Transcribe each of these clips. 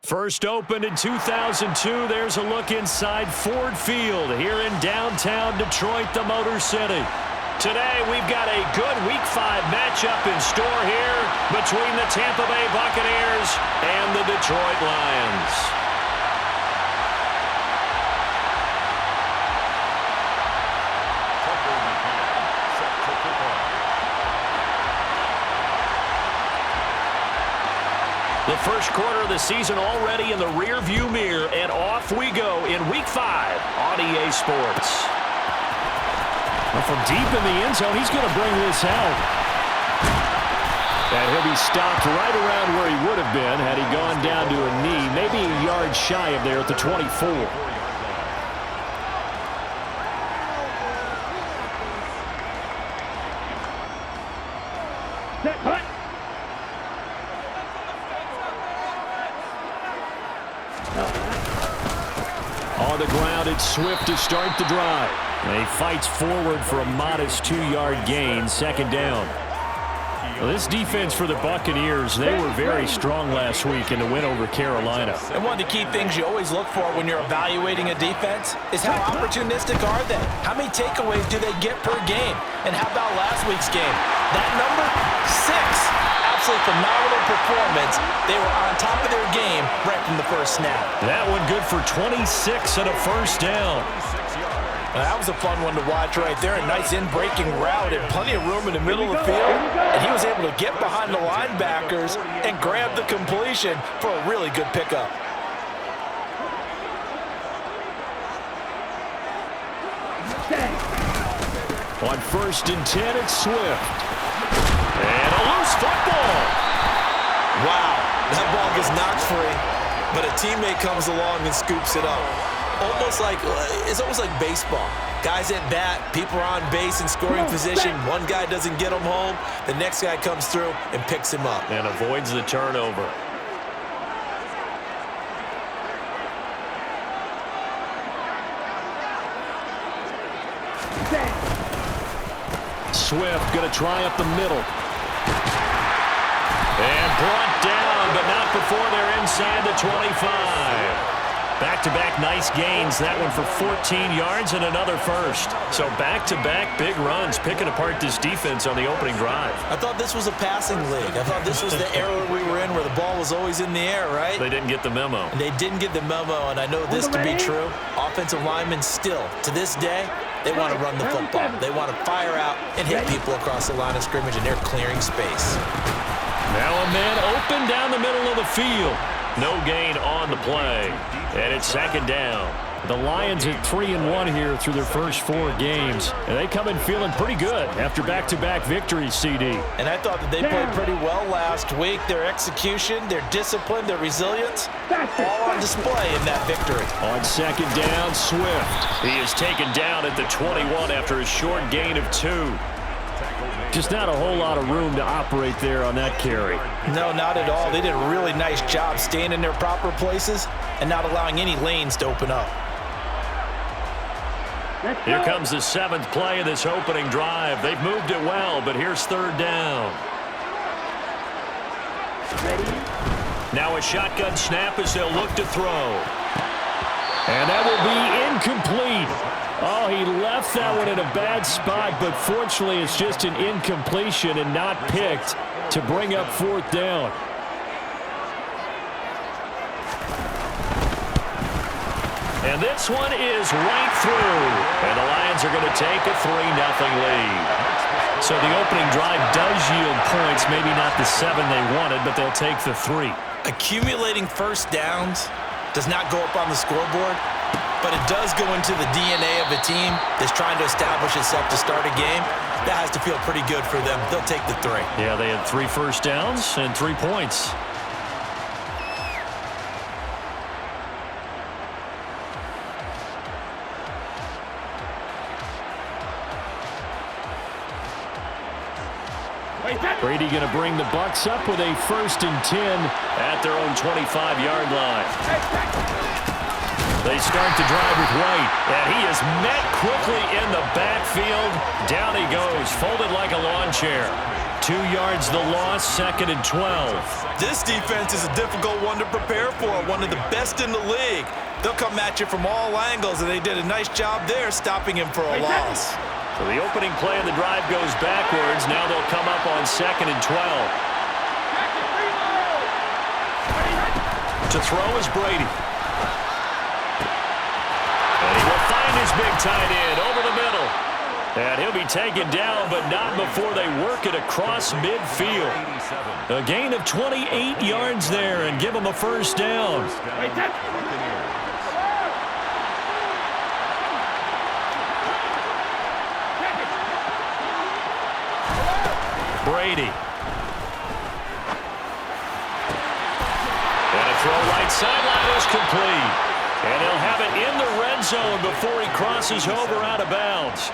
First opened in 2002, there's a look inside Ford Field here in downtown Detroit, the Motor City. Today, we've got a good Week 5 matchup in store here between the Tampa Bay Buccaneers and the Detroit Lions. The first quarter of the season already in the rear-view mirror, and off we go in Week 5 on EA Sports. Well, from deep in the end zone, he's going to bring this out. And he'll be stopped right around where he would have been had he gone down to a knee, maybe a yard shy of there at the 24. On the ground, it's Swift to start the drive. And he fights forward for a modest 2-yard gain, second down. Well, this defense for the Buccaneers, they were very strong last week in the win over Carolina. And one of the key things you always look for when you're evaluating a defense is how opportunistic are they? How many takeaways do they get per game? And how about last week's game? That number, 6. Absolutely phenomenal performance. They were on top of their game right from the first snap. That one good for 26 and a first down. That was a fun one to watch right there. A nice in-breaking route and plenty of room in the middle of the field. And he was able to get behind the linebackers and grab the completion for a really good pickup. On 1st and 10, it's Swift. And a loose football. Wow, that ball gets knocked free, but a teammate comes along and scoops it up. It's almost like baseball. Guys at bat, people are on base in scoring position. One guy doesn't get him home. The next guy comes through and picks him up. And avoids the turnover. Swift going to try up the middle. And brought down, but not before they're inside the 25. Back-to-back nice gains. That one for 14 yards and another first. So back-to-back big runs, picking apart this defense on the opening drive. I thought this was a passing league. I thought this was the era we were in where the ball was always in the air, right? They didn't get the memo. And they didn't get the memo, and I know this to be true. Offensive linemen still, to this day, they want to run the football. They want to fire out and hit people across the line of scrimmage, and they're clearing space. Now a man open down the middle of the field. No gain on the play. And it's second down. The Lions at 3-1 here through their first 4 games. And they come in feeling pretty good after back-to-back victories, CD. And I thought that they played pretty well last week. Their execution, their discipline, their resilience, all on display in that victory. On second down, Swift. He is taken down at the 21 after a short gain of 2. Just not a whole lot of room to operate there on that carry. No, not at all. They did a really nice job staying in their proper places and not allowing any lanes to open up. Here comes the 7th play of this opening drive. They've moved it well, but here's third down. Ready? Now a shotgun snap as they'll look to throw. And that will be incomplete. Oh, he left that one in a bad spot, but fortunately it's just an incompletion and not picked to bring up 4th down. And this one is right through. And the Lions are going to take a 3-0 lead. So the opening drive does yield points, maybe not the 7 they wanted, but they'll take the 3. Accumulating first downs does not go up on the scoreboard, but it does go into the DNA of a team that's trying to establish itself to start a game. That has to feel pretty good for them. They'll take the 3. Yeah, they had 3 first downs and 3 points. Brady going to bring the Bucs up with a 1st and 10 at their own 25-yard line. They start the drive with White, and he is met quickly in the backfield. Down he goes, folded like a lawn chair. 2 yards the loss, 2nd and 12. This defense is a difficult one to prepare for, one of the best in the league. They'll come at you from all angles, and they did a nice job there stopping him for a loss. So the opening play of the drive goes backwards. Now they'll come up on 2nd and 12. To throw is Brady. And he will find his big tight end over the middle. And he'll be taken down, but not before they work it across midfield. A gain of 28 yards there and give him a first down. Brady. And a throw right sideline is complete. And he'll have it in the red zone before he crosses over out of bounds.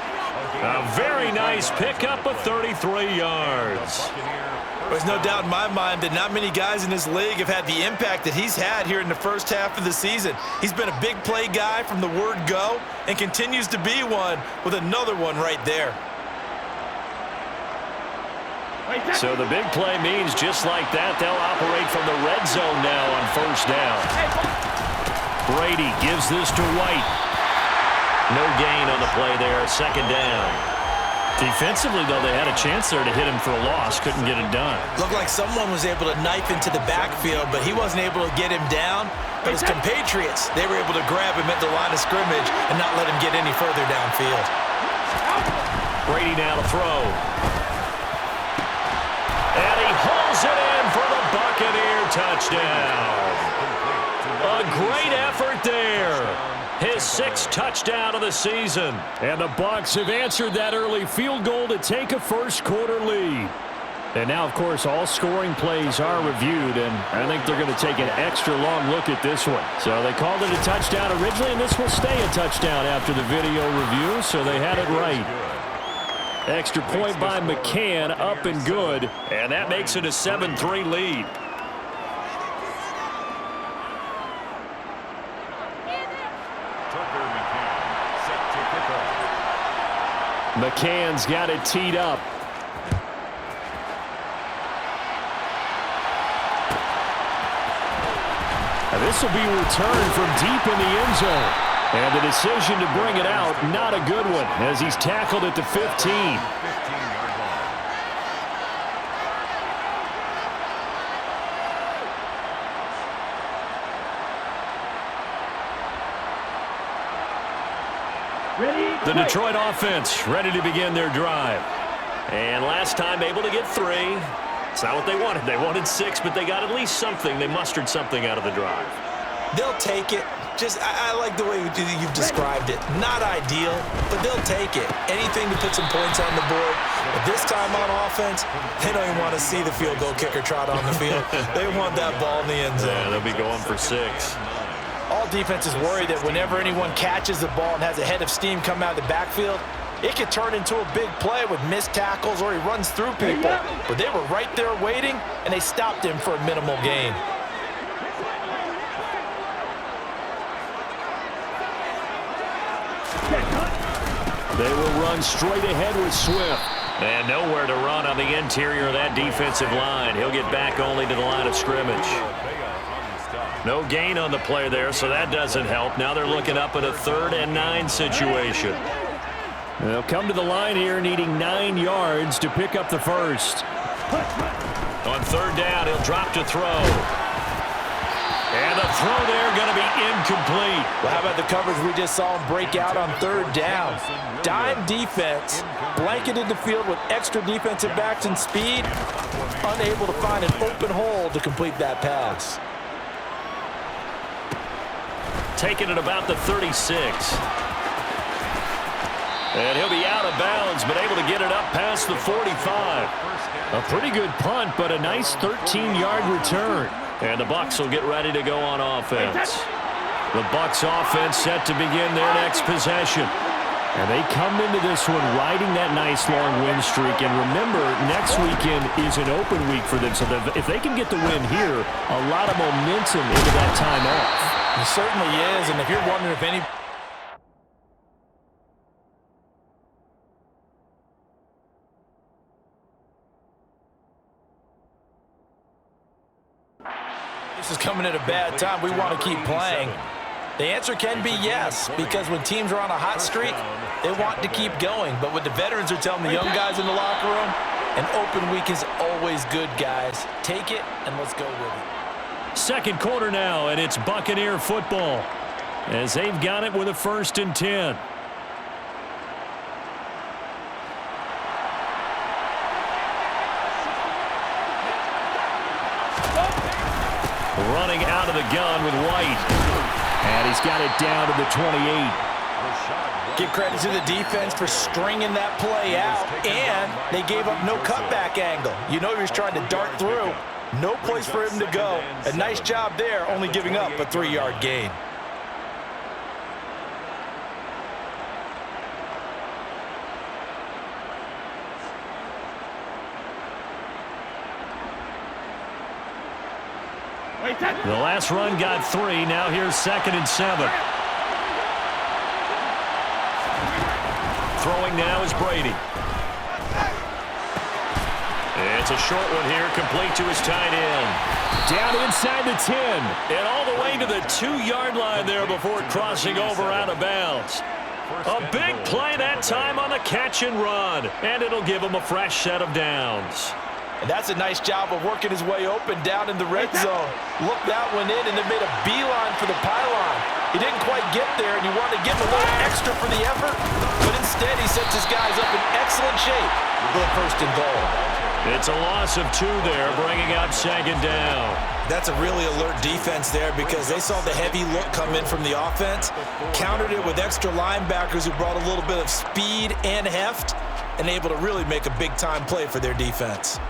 A very nice pickup of 33 yards. There's no doubt in my mind that not many guys in this league have had the impact that he's had here in the first half of the season. He's been a big play guy from the word go and continues to be one with another one right there. So the big play means just like that, they'll operate from the red zone now on first down. Brady gives this to White. No gain on the play there, 2nd down. Defensively, though, they had a chance there to hit him for a loss. Couldn't get it done. Looked like someone was able to knife into the backfield, but he wasn't able to get him down. But his compatriots, they were able to grab him at the line of scrimmage and not let him get any further downfield. Brady now to throw. And he hauls it in for the Buccaneer touchdown. A great effort there. His 6th touchdown of the season. And the Bucs have answered that early field goal to take a first-quarter lead. And now, of course, all scoring plays are reviewed, and I think they're going to take an extra long look at this one. So they called it a touchdown originally, and this will stay a touchdown after the video review, so they had it right. Extra point by McCann, up and good, and that makes it a 7-3 lead. McCann's got it teed up. And this will be returned from deep in the end zone. And the decision to bring it out, not a good one, as he's tackled at the 15. The Detroit offense ready to begin their drive. And last time able to get 3. It's not what they wanted. They wanted 6, but they got at least something. They mustered something out of the drive. They'll take it. I like the way you've described it. Not ideal, but they'll take it. Anything to put some points on the board. But this time on offense, they don't even want to see the field goal kicker trot on the field. They want that ball in the end zone. Yeah, they'll be going for 6. All defenses worry that whenever anyone catches the ball and has a head of steam come out of the backfield, it could turn into a big play with missed tackles or he runs through people. But they were right there waiting, and they stopped him for a minimal gain. They will run straight ahead with Swift. And nowhere to run on the interior of that defensive line. He'll get back only to the line of scrimmage. No gain on the play there, so that doesn't help. Now they're looking up at a 3rd and 9 situation. They'll come to the line here needing 9 yards to pick up the first. On 3rd down, he'll drop to throw. And the throw there going to be incomplete. Well, how about the coverage we just saw him break out on 3rd down? Dime defense, blanketed the field with extra defensive backs and speed, unable to find an open hole to complete that pass. Taking it about the 36. And he'll be out of bounds, but able to get it up past the 45. A pretty good punt, but a nice 13-yard return. And the Bucs will get ready to go on offense. The Bucs offense set to begin their next possession. And they come into this one riding that nice long win streak. And remember, next weekend is an open week for them. So if they can get the win here, a lot of momentum into that time off. It certainly is, and if you're wondering if any... This is coming at a bad time. We want to keep playing. The answer can be yes, because when teams are on a hot streak, they want to keep going. But what the veterans are telling the young guys in the locker room, an open week is always good, guys. Take it, and let's go with it. Second quarter now, and it's Buccaneer football as they've got it with a 1st and 10. Running out of the gun with White. And he's got it down to the 28. Give credit to the defense for stringing that play out, and they gave up no cutback angle. You know he was trying to dart through. No place for him to go. A nice job there, only giving up a 3-yard gain. The last run got 3. Now here's 2nd and 7. Throwing now is Brady. It's a short one here, complete to his tight end. Down inside the 10. And all the way to the 2-yard line there before crossing over out of bounds. A big play that time on the catch and run. And it'll give him a fresh set of downs. And that's a nice job of working his way open down in the red zone. Looked that one in and then made a beeline for the pylon. He didn't quite get there, and you wanted to give him a little extra for the effort, but instead he sets his guys up in excellent shape for the 1st and goal. It's a loss of 2 there, bringing up 2nd down. That's a really alert defense there because they saw the heavy look come in from the offense, countered it with extra linebackers who brought a little bit of speed and heft, and able to really make a big-time play for their defense.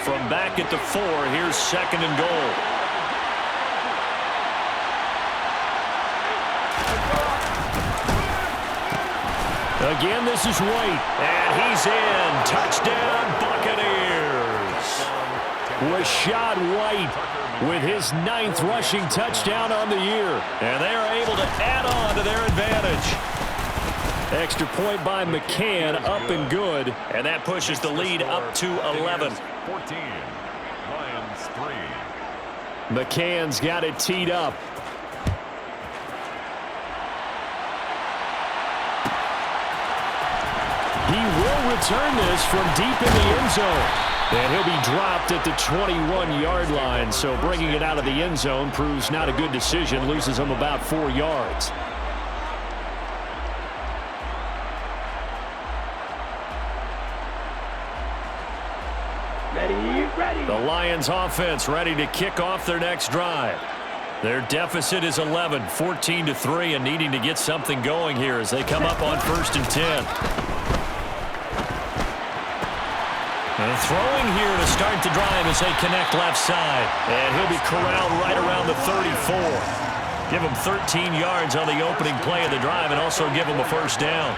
From back at the 4, here's 2nd and goal. Again, this is White, and he's in. Touchdown, Buccaneers. Rashad White with his 9th rushing touchdown on the year, and they are able to add on to their advantage. Extra point by McCann, up and good, and that pushes the lead up to 11. 14, Lions 3. McCann's got it teed up. He will return this from deep in the end zone. And he'll be dropped at the 21-yard line, so bringing it out of the end zone proves not a good decision, loses him about 4 yards. The Lions offense ready to kick off their next drive. Their deficit is 11, 14-3, and needing to get something going here as they come up on 1st and 10. And throwing here to start the drive as they connect left side. And he'll be corralled right around the 34. Give him 13 yards on the opening play of the drive and also give him a 1st down.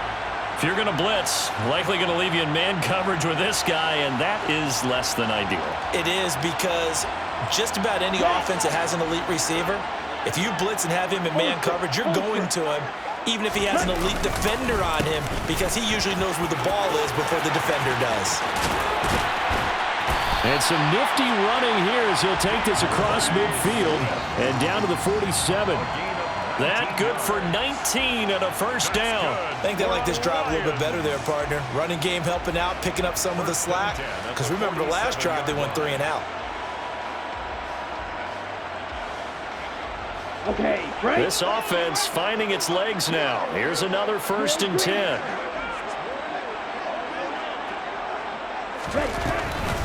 If you're going to blitz, likely going to leave you in man coverage with this guy, and that is less than ideal. It is because just about any offense that has an elite receiver, if you blitz and have him in man coverage, you're going to him, even if he has an elite defender on him, because he usually knows where the ball is before the defender does. And some nifty running here as he'll take this across midfield and down to the 47. That good for 19 and a 1st down. I think they like this drive a little bit better there, partner. Running game helping out, picking up some of the slack. Because remember the last drive, they went 3 and out. Okay, right. This offense finding its legs now. Here's another 1st and 10.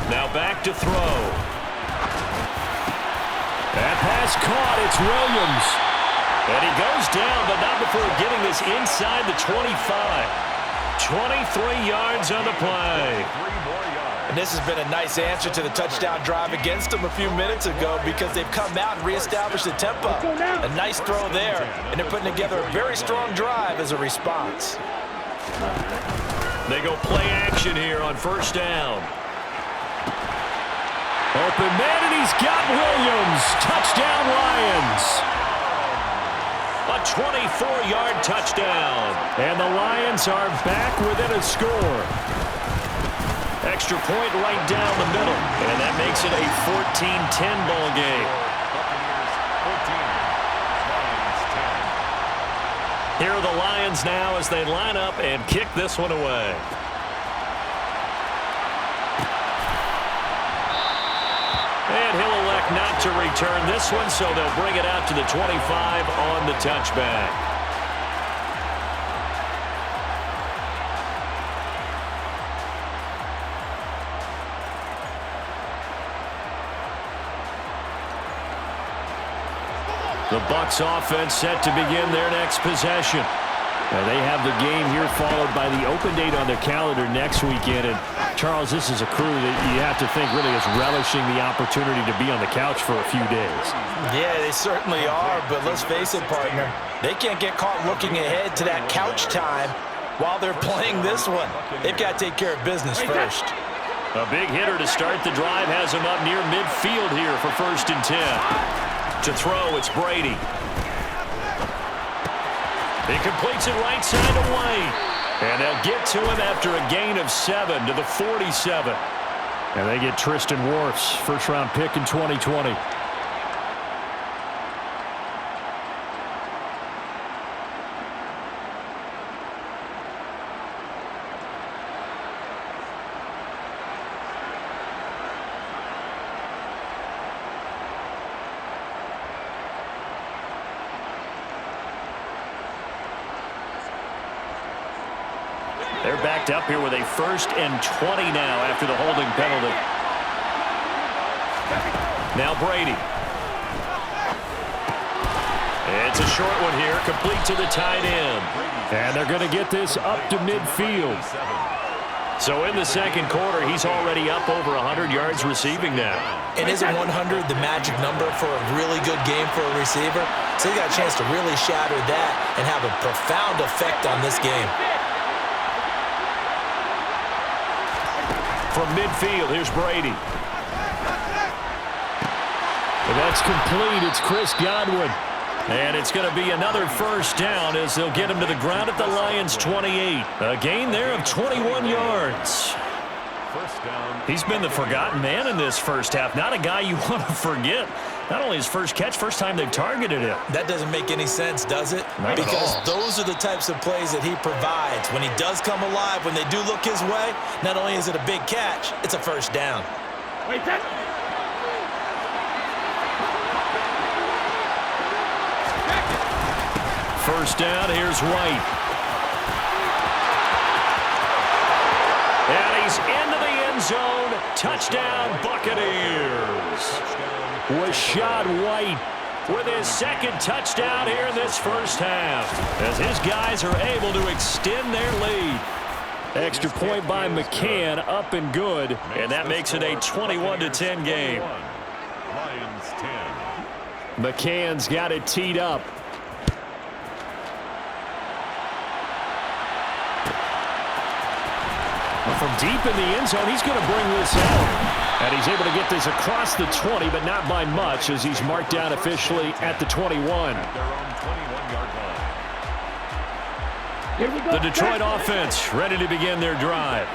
Now back to throw. That pass caught. It's Williams. And he goes down, but not before getting this inside the 25. 23 yards on the play. And this has been a nice answer to the touchdown drive against them a few minutes ago because they've come out and reestablished the tempo. A nice throw there, and they're putting together a very strong drive as a response. They go play action here on 1st down. Open man, and he's got Williams. Touchdown, Lions. A 24-yard touchdown. And the Lions are back within a score. Extra point right down the middle. And that makes it a 14-10 ball game. Here are the Lions now as they line up and kick this one away. And he'll elect not to return this one, so they'll bring it out to the 25 on the touchback. The Bucs offense set to begin their next possession. Now they have the game here followed by the open date on their calendar next weekend. And Charles, this is a crew that you have to think really is relishing the opportunity to be on the couch for a few days. Yeah, they certainly are, but let's face it, partner. They can't get caught looking ahead to that couch time while they're playing this one. They've got to take care of business first. A big hitter to start the drive has him up near midfield here for 1st and 10. To throw, it's Brady. He completes it right side to White. And they'll get to him after a gain of 7 to the 47. And they get Tristan Wirfs, first-round pick in 2020. They're backed up here with a 1st and 20 now after the holding penalty. Now Brady. It's a short one here, complete to the tight end. And they're going to get this up to midfield. So in the second quarter, he's already up over 100 yards receiving now. And isn't 100 the magic number for a really good game for a receiver? So he got a chance to really shatter that and have a profound effect on this game. From midfield, here's Brady. And that's complete. It's Chris Godwin. And it's going to be another 1st down as they'll get him to the ground at the Lions' 28. A gain there of 21 yards. He's been the forgotten man in this first half. Not a guy you want to forget. Not only his first catch, first time they've targeted him. That doesn't make any sense, does it? Not because those are the types of plays that he provides. When he does come alive, when they do look his way, not only is it a big catch, it's a 1st down. First down, here's White. And he's into the end zone. Touchdown, Buccaneers. Rashad White with his 2nd touchdown here in this first half as his guys are able to extend their lead. Extra point by McCann, up and good, and that makes it a 21-10 game. McCann's got it teed up. From deep in the end zone, he's going to bring this out. And he's able to get this across the 20, but not by much as he's marked down officially at the 21. The Detroit offense ready to begin their drive.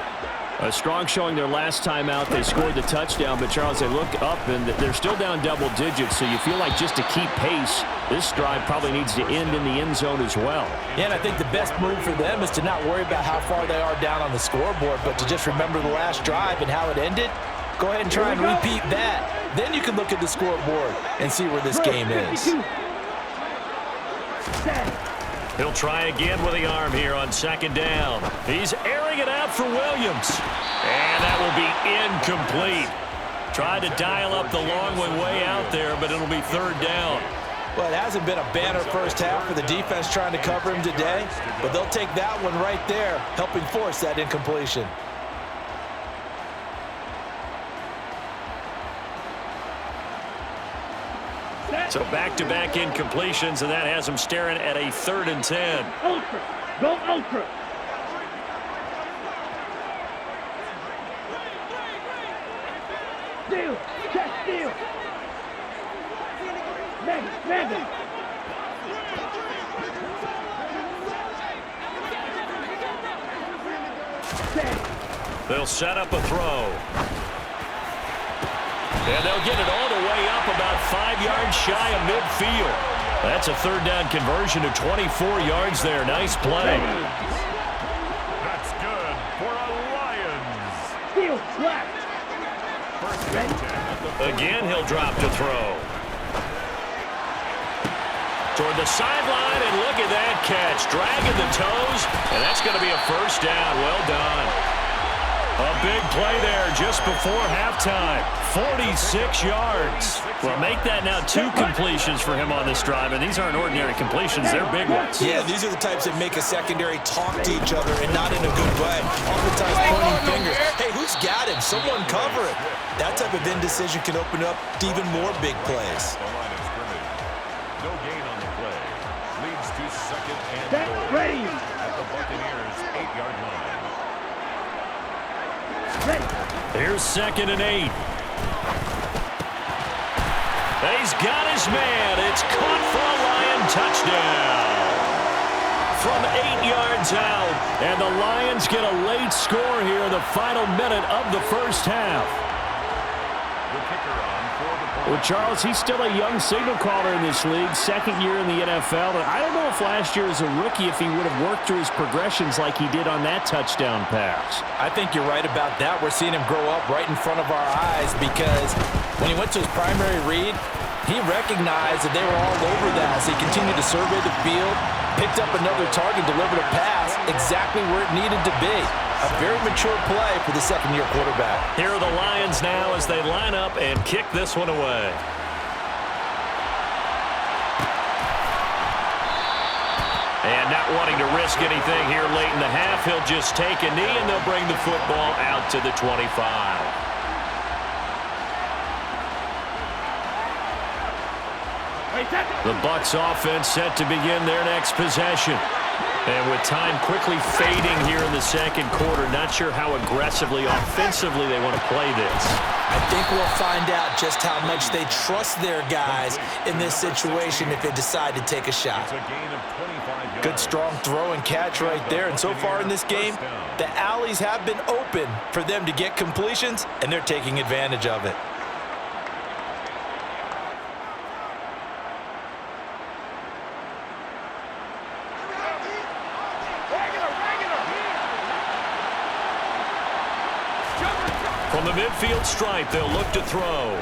A strong showing their last time out. They scored the touchdown, but Charles, they look up and they're still down double digits, so you feel like just to keep pace, this drive probably needs to end in the end zone as well. Yeah, and I think the best move for them is to not worry about how far they are down on the scoreboard, but to just remember the last drive and how it ended. Go ahead and try and repeat that. Then you can look at the scoreboard and see where this game is. He'll try again with the arm here on 2nd down. He's airing it out for Williams. And that will be incomplete. Tried to dial up the long one way out there, but it'll be 3rd down. Well, it hasn't been a banner first half for the defense trying to cover him today, but they'll take that one right there, helping force that incompletion. So back-to-back incompletions, and that has them staring at a 3rd and 10. Ultra. Go ultra. Steal. Check steal. Mega. They'll set up a throw. And they'll get it all the way up about 5 yards shy of midfield. That's a third down conversion to 24 yards there. Nice play. That's good for a Lions. Steal. Left. First and 10 at the Again, he'll drop to throw. Toward the sideline, and look at that catch. Dragging the toes, and that's going to be a first down. Well done. A big play there just before halftime. 46 yards. Well, make that now 2 completions for him on this drive, and these aren't ordinary completions. They're big ones. Yeah, these are the types that make a secondary talk to each other, and not in a good way. Oftentimes pointing fingers. Hey, who's got him? Someone cover it. That type of indecision can open up to even more big plays. the line of scrimmage. No gain on the play. Leads to second and Set. goal Ready. at the Buccaneers' 8-yard line. Here's second and 8. He's got his man. It's caught for a Lion touchdown. From 8 yards out. And the Lions get a late score here in the final minute of the first half. The kicker on for the point. Well, Charles, he's still a young signal caller in this league, second year in the NFL. And I don't know if last year as a rookie if he would have worked through his progressions like he did on that touchdown pass. I think you're right about that. We're seeing him grow up right in front of our eyes because when he went to his primary read, he recognized that they were all over that. So he continued to survey the field, picked up another target, delivered a pass exactly where it needed to be. A very mature play for the second-year quarterback. Here are the Lions now as they line up and kick this one away. And not wanting to risk anything here late in the half, he'll just take a knee and they'll bring the football out to the 25. The Bucs offense set to begin their next possession. And with time quickly fading here in the second quarter, not sure how aggressively, offensively they want to play this. I think we'll find out just how much they trust their guys in this situation if they decide to take a shot. It's a gain of 25 yards. Good strong throw and catch right there. And so far in this game, the alleys have been open for them to get completions, and they're taking advantage of it. From the midfield stripe, they'll look to throw.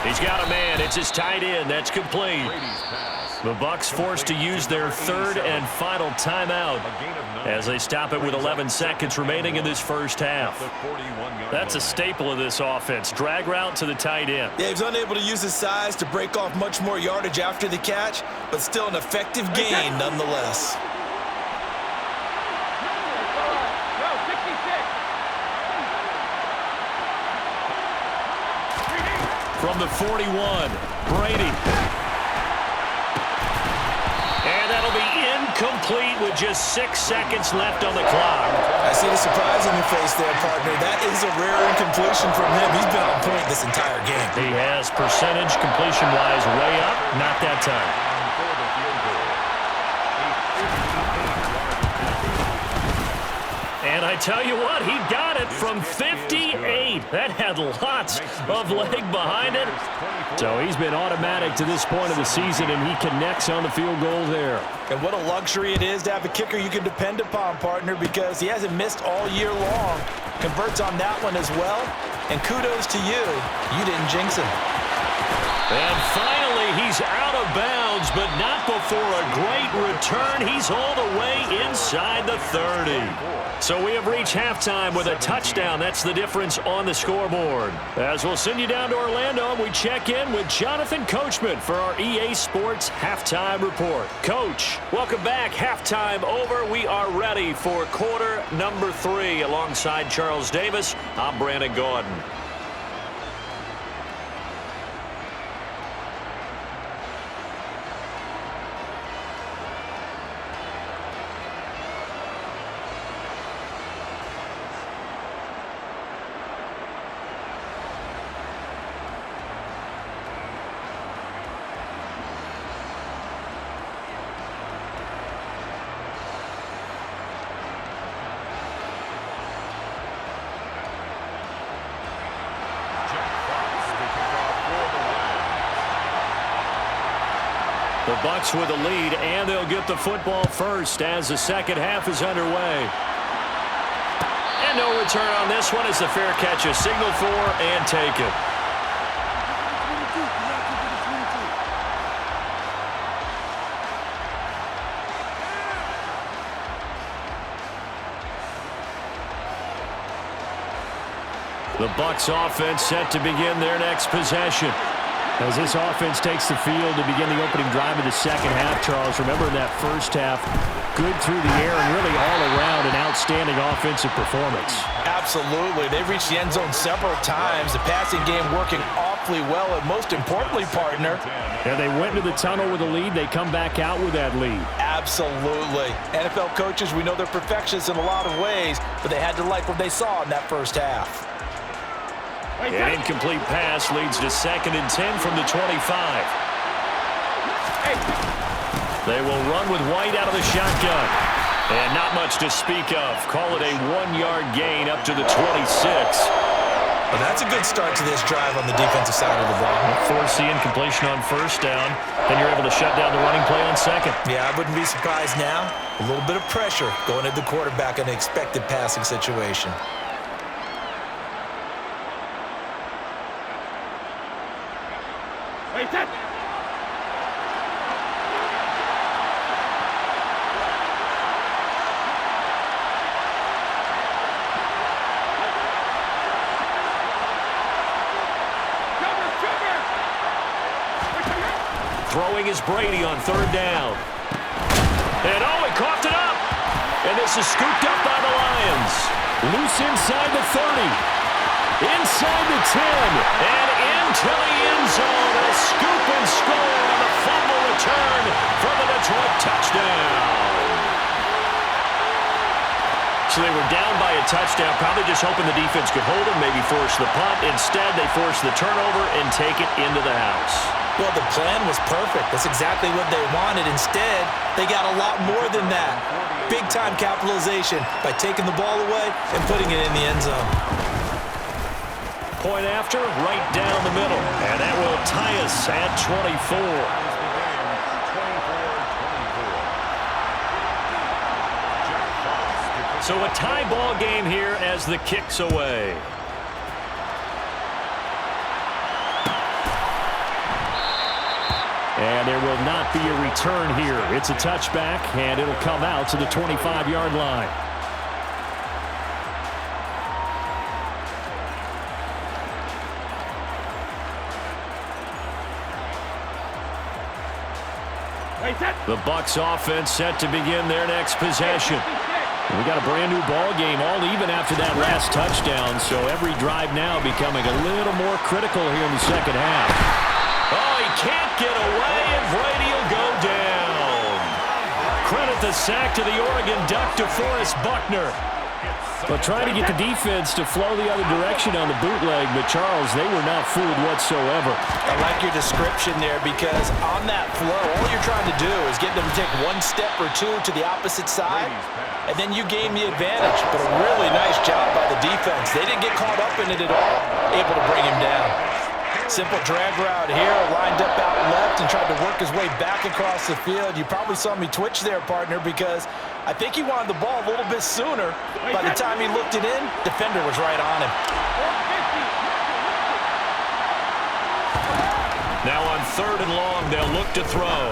He's got a man. It's his tight end. That's complete. Brady's pass. The Bucs forced to use their third and final timeout A gain of 9. as they stop it with 11 seconds remaining in this first half. The 41-yard That's a line. staple of this offense. Drag route to the tight end. Yeah, he was unable to use his size to break off much more yardage after the catch, but still an effective gain nonetheless. From the 41, Brady. And that'll be incomplete with just 6 seconds left on the clock. I see the surprise in your face there, partner. That is a rare incompletion from him. He's been on point this entire game. He has percentage completion-wise way up, not that time. For the field goal. And I tell you what, he got it from 58. That had lots of leg behind it. So he's been automatic to this point of the season, and he connects on the field goal there. And what a luxury it is to have a kicker you can depend upon, partner, because he hasn't missed all year long. Converts on that one as well. And kudos to you. You didn't jinx him. And finally, he's out of bounds, but not before a great return. He's all the way inside the 30. So we have reached halftime with a touchdown. That's the difference on the scoreboard. As we'll send you down to Orlando, we check in with Jonathan Coachman for our EA Sports Halftime Report. Coach, welcome back. Halftime over. We are ready for quarter number 3. Alongside Charles Davis, I'm Brandon Gordon. The Bucs with a lead, and they'll get the football first as the second half is underway. And no return on this one as the fair catch is signaled for and taken. The Bucs offense set to begin their next possession. As this offense takes the field to begin the opening drive of the second half, Charles, remember in that first half, good through the air and really all around an outstanding offensive performance. Absolutely. They've reached the end zone several times. The passing game working awfully well, and most importantly, partner. And they went into the tunnel with a lead. They come back out with that lead. Absolutely. NFL coaches, we know they're perfectionists in a lot of ways, but they had to like what they saw in that first half. An incomplete pass leads to 2nd and 10 from the 25. They will run with White out of the shotgun. And not much to speak of. Call it a 1-yard gain up to the 26. Well, that's a good start to this drive on the defensive side of the ball. Force the incompletion on first down. Then you're able to shut down the running play on second. Yeah, I wouldn't be surprised now. A little bit of pressure going at the quarterback in an expected passing situation. Throwing is Brady on 3rd down. And oh, he coughed it up. And this is scooped up by the Lions. Loose inside the 30. Inside the 10. And into the end zone. A scoop and score on the fumble return for the Detroit touchdown. So they were down by a touchdown, probably just hoping the defense could hold them, maybe force the punt. Instead, they forced the turnover and take it into the house. Well, the plan was perfect. That's exactly what they wanted. Instead, they got a lot more than that. Big-time capitalization by taking the ball away and putting it in the end zone. Point after, right down the middle. And that will tie us at 24. So a tie ball game here as the kick's away. And there will not be a return here. It's a touchback, and it'll come out to the 25-yard line. The Bucs offense set to begin their next possession. We got a brand new ball game, all even after that last touchdown, so every drive now becoming a little more critical here in the second half. Oh, he can't get away, and Brady will go down. Credit the sack to the Oregon Duck, DeForest Buckner. But trying to get the defense to flow the other direction on the bootleg, but Charles, they were not fooled whatsoever. I like your description there because on that flow, all you're trying to do is get them to take one step or two to the opposite side, and then you gain the advantage. But a really nice job by the defense. They didn't get caught up in it at all, able to bring him down. Simple drag route here, lined up out left and tried to work his way back across the field. You probably saw me twitch there, partner, because I think he wanted the ball a little bit sooner. By the time he looked it in, defender was right on him. Now on 3rd and long, they'll look to throw.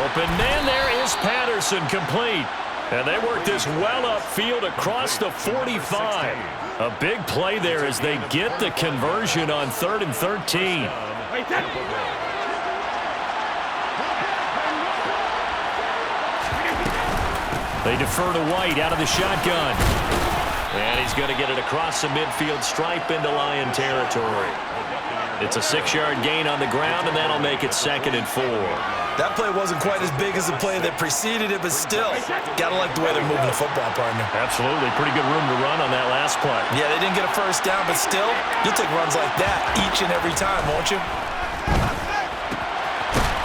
Open man, there is Patterson, complete. And they work this well upfield across the 45. A big play there as they get the conversion on 3rd and 13. They defer to White out of the shotgun. And he's going to get it across the midfield stripe into Lion territory. It's a 6-yard gain on the ground, and that'll make it 2nd and 4. That play wasn't quite as big as the play that preceded it, but still, gotta like the way they're moving the football, partner. Absolutely. Pretty good room to run on that last play. Yeah, they didn't get a first down, but still, you'll take runs like that each and every time, won't you?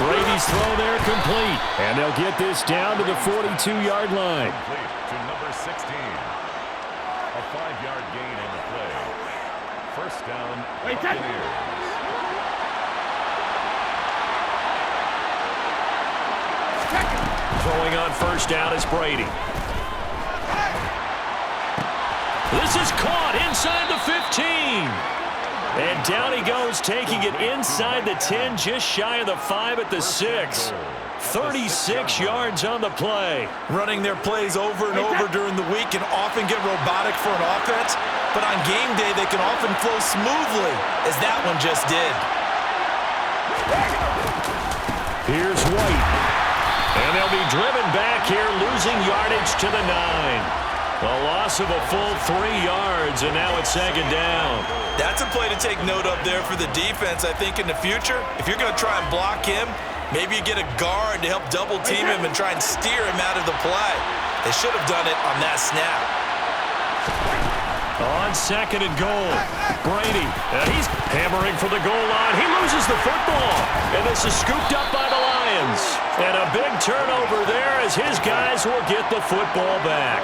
Brady's throw there complete. And they'll get this down to the 42-yard line. To number 16. A 5-yard gain on the play. First down, Buccaneers. Throwing on first down is Brady. This is caught inside the 15. And down he goes, taking it inside the 10, just shy of the 5 at the 6. 36 yards on the play. Running their plays over and over during the week can often get robotic for an offense, but on game day they can often flow smoothly, as that one just did. Here's White. And they'll be driven back here, losing yardage to the 9. A loss of a full 3 yards, and now it's second down. That's a play to take note of there for the defense, I think, in the future. If you're going to try and block him, maybe you get a guard to help double-team him and try and steer him out of the play. They should have done it on that snap. On second and goal, Brady. He's hammering for the goal line. He loses the football, and this is scooped up by the Lions. And a big turnover there as his guys will get the football back.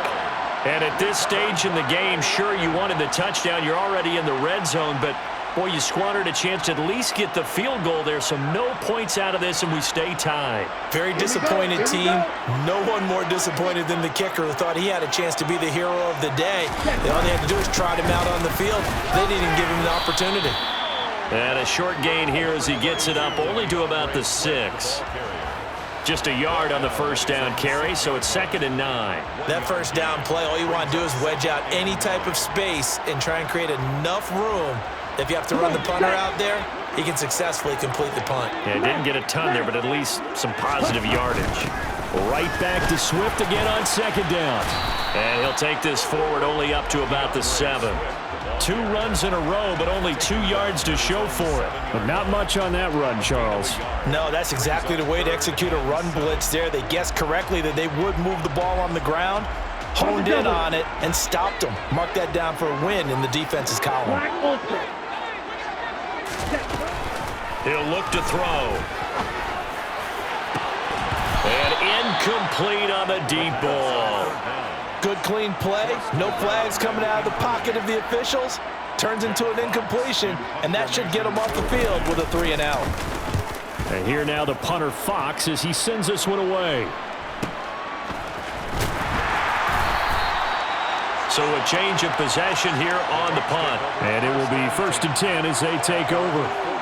And at this stage in the game, sure, you wanted the touchdown. You're already in the red zone, but, boy, you squandered a chance to at least get the field goal there, so no points out of this, and we stay tied. Very disappointed team. No one more disappointed than the kicker, who thought he had a chance to be the hero of the day. All they had to do was trot him out on the field. They didn't even give him the opportunity. And a short gain here as he gets it up only to about the 6. Just a yard on the first down carry, so it's second and 9. That first down play, all you want to do is wedge out any type of space and try and create enough room. If you have to run the punter out there, he can successfully complete the punt. Yeah, didn't get a ton there, but at least some positive yardage. Right back to Swift again on second down. And he'll take this forward only up to about the 7. 2 runs in a row, but only 2 yards to show for it. But not much on that run, Charles. No, that's exactly the way to execute a run blitz there. They guessed correctly that they would move the ball on the ground, honed in on it, and stopped them. Mark that down for a win in the defense's column. He'll look to throw. And incomplete on the deep ball. Good, clean play. No flags coming out of the pocket of the officials. Turns into an incompletion, and that should get them off the field with a 3 and out. And here now the punter Fox as he sends this one away. So a change of possession here on the punt. And it will be first and 10 as they take over.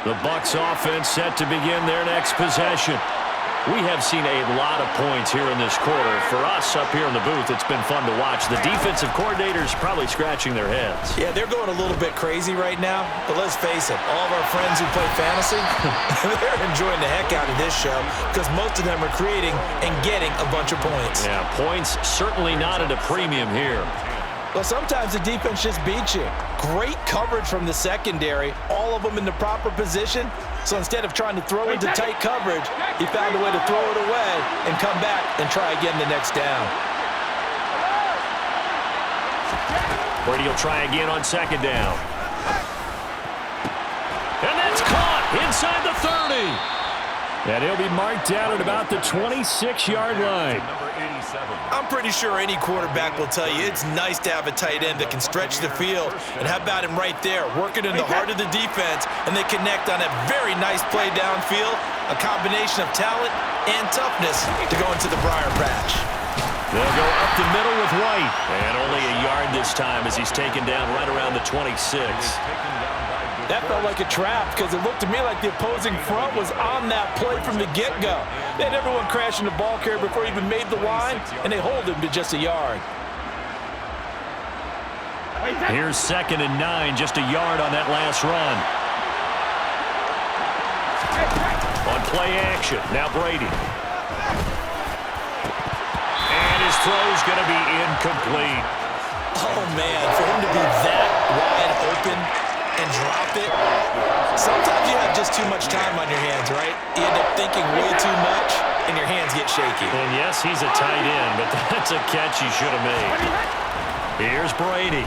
The Bucs offense set to begin their next possession. We have seen a lot of points here in this quarter. For us up here in the booth, it's been fun to watch. The defensive coordinators probably scratching their heads. Yeah, they're going a little bit crazy right now, but let's face it, all of our friends who play fantasy, they're enjoying the heck out of this show because most of them are creating and getting a bunch of points. Yeah, points certainly not at a premium here. Well, sometimes the defense just beats you. Great coverage from the secondary, all of them in the proper position. So instead of trying to throw into tight coverage, he found a way to throw it away and come back and try again the next down. Brady will try again on second down. And that's caught inside the 30. And he'll be marked down at about the 26-yard line. I'm pretty sure any quarterback will tell you it's nice to have a tight end that can stretch the field. And how about him right there, working in the heart of the defense, and they connect on a very nice play downfield, a combination of talent and toughness to go into the briar patch. They'll go up the middle with White. And only a yard this time as he's taken down right around the 26. That felt like a trap because it looked to me like the opposing front was on that play from the get-go. They had everyone crashing the ball carrier before he even made the line, and they hold him to just a yard. Here's second and 9, just a yard on that last run. On play action, now Brady. And his throw's going to be incomplete. Oh, man, for him to be that wide open and drop it. Sometimes you have just too much time on your hands, right? You end up thinking way too much, and your hands get shaky. And yes, he's a tight end, but that's a catch he should have made. Here's Brady.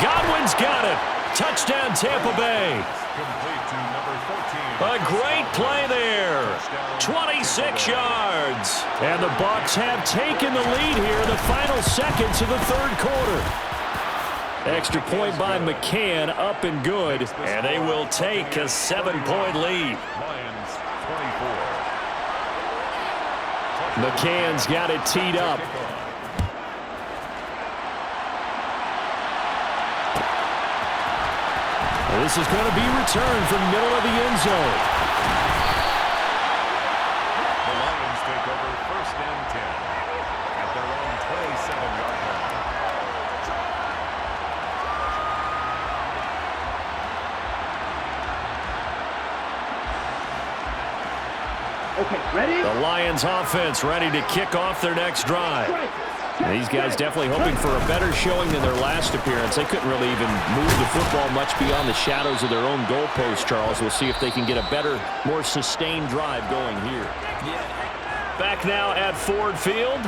Godwin's got it. Touchdown, Tampa Bay. Complete to number 14. A great play there. 26 yards. And the Bucs have taken the lead here in the final seconds of the third quarter. Extra point by McCann, up and good. And they will take a 7-point lead. Lions 24. McCann's got it teed up. This is going to be returned from middle of the end zone. The Lions take over 1st and 10 at their own 27-yard line. Okay, ready? The Lions offense ready to kick off their next drive. These guys definitely hoping for a better showing than their last appearance. They couldn't really even move the football much beyond the shadows of their own goalpost, Charles. We'll see if they can get a better, more sustained drive going here. Back now at Ford Field.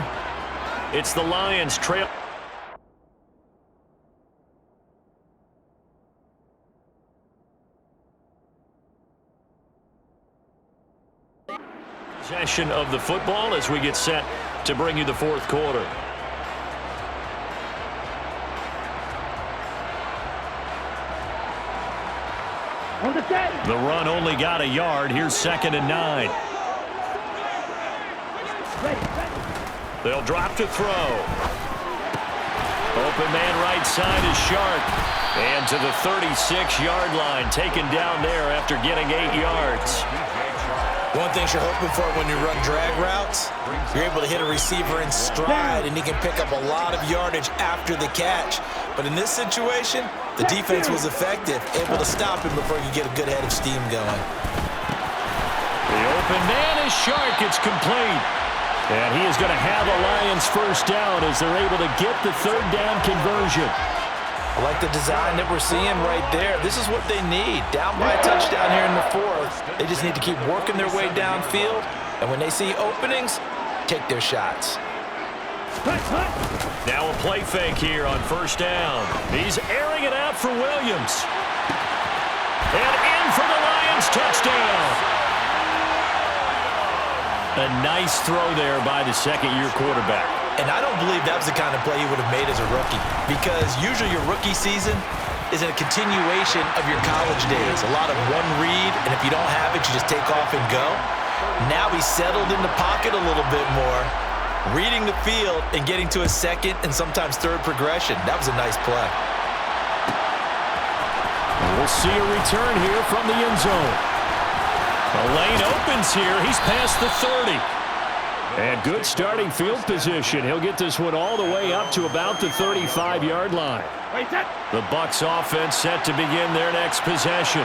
It's the Lions trail. Possession of the football as we get set to bring you the fourth quarter. On the set. The run only got a yard. Here's 2nd and 9. Ready. They'll drop to throw. Open man right side is Sharp. And to the 36-yard line, taken down there after getting 8 yards. One thing you're hoping for when you run drag routes, you're able to hit a receiver in stride, and he can pick up a lot of yardage after the catch. But in this situation, the defense was effective, able to stop him before you get a good head of steam going. The open man is Sharp. It's complete. And he is going to have a Lions first down as they're able to get the third down conversion. I like the design that we're seeing right there. This is what they need. Down by a touchdown here in the fourth. They just need to keep working their way downfield. And when they see openings, take their shots. Now a play fake here on first down. He's airing it out for Williams. And in for the Lions touchdown. A nice throw there by the second-year quarterback. And I don't believe that was the kind of play he would have made as a rookie, because usually your rookie season is a continuation of your college days. A lot of one read, and if you don't have it, you just take off and go. Now he's settled in the pocket a little bit more, reading the field and getting to a second and sometimes third progression. That was a nice play. We'll see a return here from the end zone. The lane opens here. He's past the 30. And good starting field position. He'll get this one all the way up to about the 35-yard line. The Bucs offense set to begin their next possession.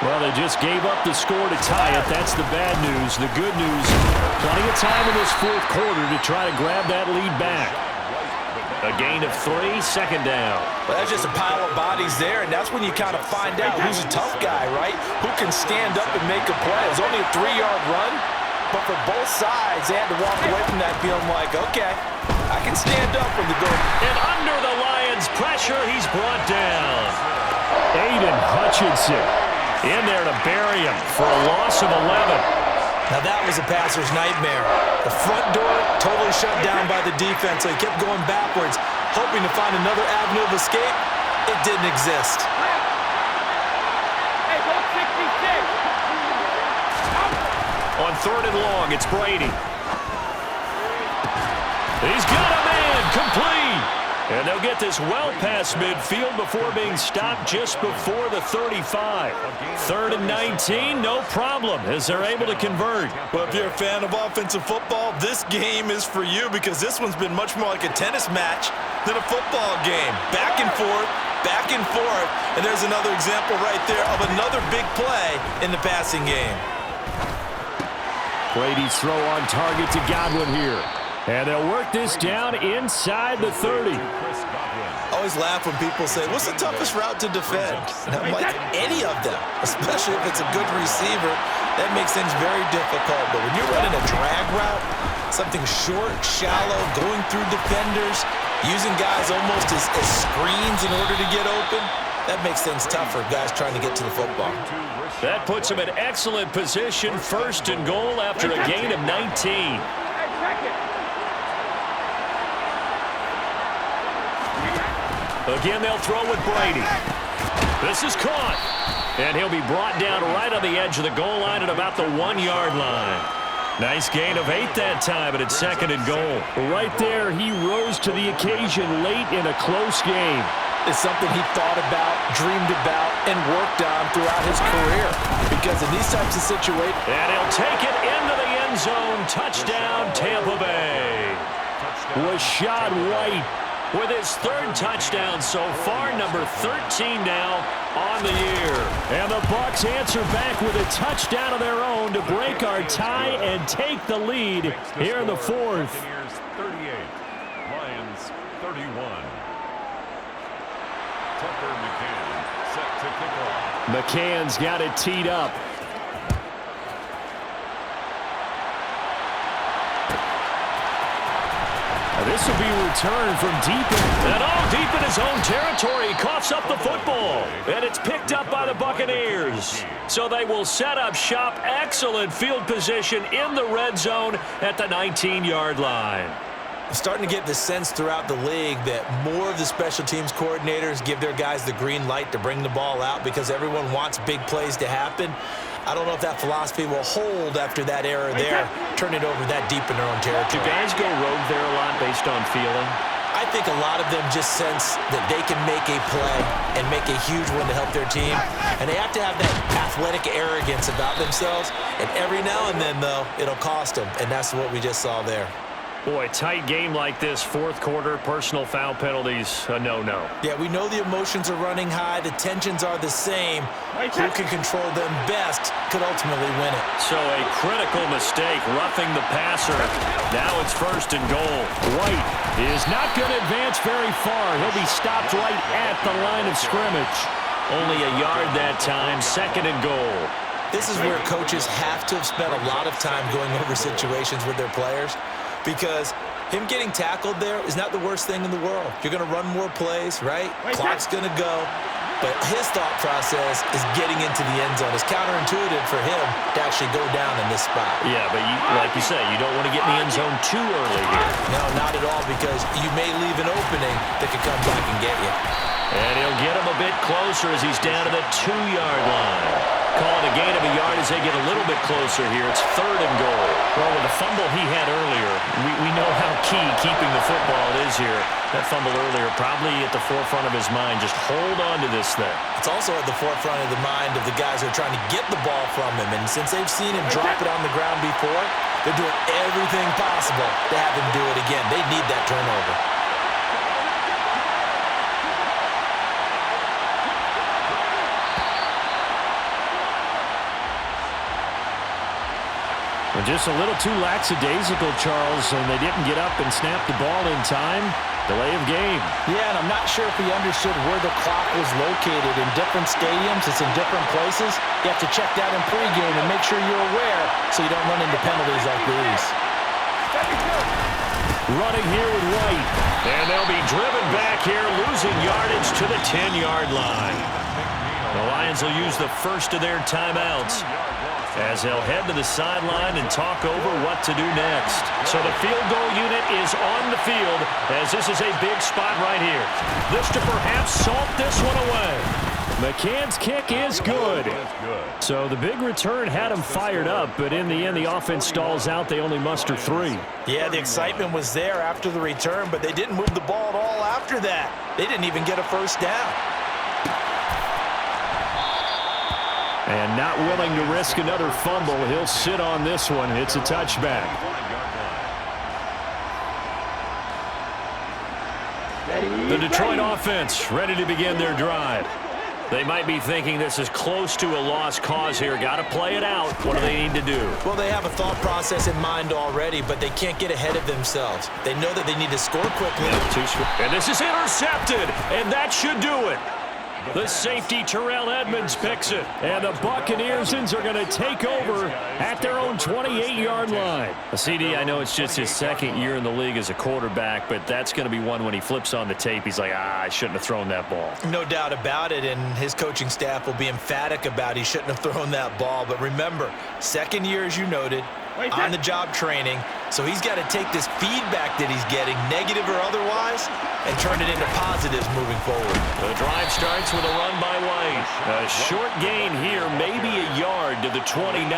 Well, they just gave up the score to tie it. That's the bad news. The good news, plenty of time in this fourth quarter to try to grab that lead back. A gain of 3, 2nd down. Well, that's just a pile of bodies there, and that's when you kind of find out who's a tough guy, right? Who can stand up and make a play. It was only a 3-yard run. But for both sides, they had to walk away from that feeling like, okay, I can stand up when the door. And under the Lions' pressure, he's brought down. Aiden Hutchinson in there to bury him for a loss of 11. Now that was a passer's nightmare. The front door totally shut down by the defense, so he kept going backwards, hoping to find another avenue of escape. It didn't exist. On 3rd and long, it's Brady. He's got a man, complete. And they'll get this well past midfield before being stopped just before the 35. 3rd and 19, no problem, as they're able to convert. Well, if you're a fan of offensive football, this game is for you, because this one's been much more like a tennis match than a football game. Back and forth, and there's another example right there of another big play in the passing game. Brady's throw on target to Godwin here. And they'll work this down inside the 30. I always laugh when people say, what's the toughest route to defend? And I'm like, any of them, especially if it's a good receiver. That makes things very difficult. But when you're running a drag route, something short, shallow, going through defenders, using guys almost as screens in order to get open, That makes things tough for guys trying to get to the football. That puts him in excellent position, 1st and goal after a gain of 19. Again, they'll throw with Brady. This is caught. And he'll be brought down right on the edge of the goal line at about the 1-yard line. Nice gain of 8 that time, and it's 2nd and goal. Right there, he rose to the occasion late in a close game. It's something he thought about, dreamed about, and worked on throughout his career. Because in these types of situations... And he'll take it into the end zone. Touchdown, Tampa Bay. Rashad White with his 3rd touchdown so far, number 13 now on the year. And the Bucs answer back with a touchdown of their own to break our tie and take the lead here in the 4th. 38, Lions 31. Tucker McCann set to kick off. McCann's got it teed up. This will be returned from deep in his own territory. He coughs up the football, and it's picked up by the Buccaneers. So they will set up shop. Excellent field position in the red zone at the 19-yard line. I'm starting to get the sense throughout the league that more of the special teams coordinators give their guys the green light to bring the ball out because everyone wants big plays to happen. I don't know if that philosophy will hold after that error there, turn it over that deep in their own territory. Do guys go rogue there a lot based on feeling? I think a lot of them just sense that they can make a play and make a huge one to help their team. And they have to have that athletic arrogance about themselves. And every now and then, though, it'll cost them. And that's what we just saw there. Boy, tight game like this, 4th quarter, personal foul penalties, a no-no. Yeah, we know the emotions are running high. The tensions are the same. Who can control them best could ultimately win it. So a critical mistake, roughing the passer. Now it's 1st and goal. White is not going to advance very far. He'll be stopped right at the line of scrimmage. Only a yard that time, 2nd and goal. This is where coaches have to have spent a lot of time going over situations with their players. Because him getting tackled there is not the worst thing in the world. You're going to run more plays, right? Clock's going to go. But his thought process is getting into the end zone. It's counterintuitive for him to actually go down in this spot. Yeah, but like you say, you don't want to get in the end zone too early here. No, not at all, because you may leave an opening that could come back and get you. And he'll get him a bit closer as he's down to the 2-yard line. Call it a gain of a yard as they get a little bit closer here. It's 3rd and goal. Well, with the fumble he had earlier, we know how key keeping the football is here. That fumble earlier probably at the forefront of his mind. Just hold on to this thing. It's also at the forefront of the mind of the guys who are trying to get the ball from him. And since they've seen him drop it on the ground before, they're doing everything possible to have him do it again. They need that turnover. Just a little too lackadaisical, Charles, and they didn't get up and snap the ball in time. Delay of game. Yeah, and I'm not sure if he understood where the clock was located. In different stadiums, it's in different places. You have to check that in pregame and make sure you're aware so you don't run into penalties like these. Running here with White. And they'll be driven back here, losing yardage to the 10-yard line. The Lions will use the first of their timeouts as they'll head to the sideline and talk over what to do next. So the field goal unit is on the field as this is a big spot right here. This to perhaps salt this one away. McCann's kick is good. So the big return had him fired up, but in the end the offense stalls out. They only muster 3. Yeah, the excitement was there after the return, but they didn't move the ball at all after that. They didn't even get a first down. And not willing to risk another fumble, he'll sit on this one. It's a touchback. The Detroit offense ready to begin their drive. They might be thinking this is close to a lost cause here. Got to play it out. What do they need to do? Well, they have a thought process in mind already, but they can't get ahead of themselves. They know that they need to score quickly. And this is intercepted, and that should do it. The safety, Terrell Edmonds, picks it. And the Buccaneersons are going to take over at their own 28-yard line. CD, I know it's just his second year in the league as a quarterback, but that's going to be one when he flips on the tape, he's like, I shouldn't have thrown that ball. No doubt about it, and his coaching staff will be emphatic about he shouldn't have thrown that ball. But remember, second year, as you noted, on-the-job training, so he's got to take this feedback that he's getting, negative or otherwise, and turn it into positives moving forward. The drive starts with a run by White. A short gain here, maybe a yard to the 29.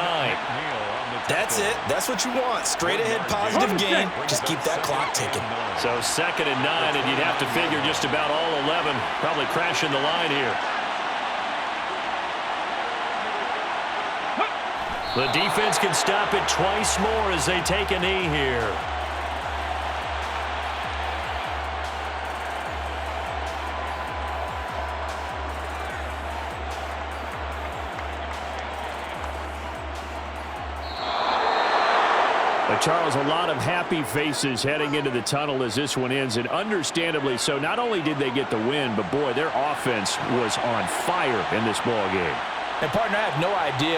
That's it. That's what you want. Straight ahead positive gain. Just keep that clock ticking. So 2nd and 9, and you'd have to figure just about all 11 probably crashing the line here. The defense can stop it twice more as they take a knee here. Charles, a lot of happy faces heading into the tunnel as this one ends, and understandably so. Not only did they get the win, but boy, their offense was on fire in this ball game. And partner, I have no idea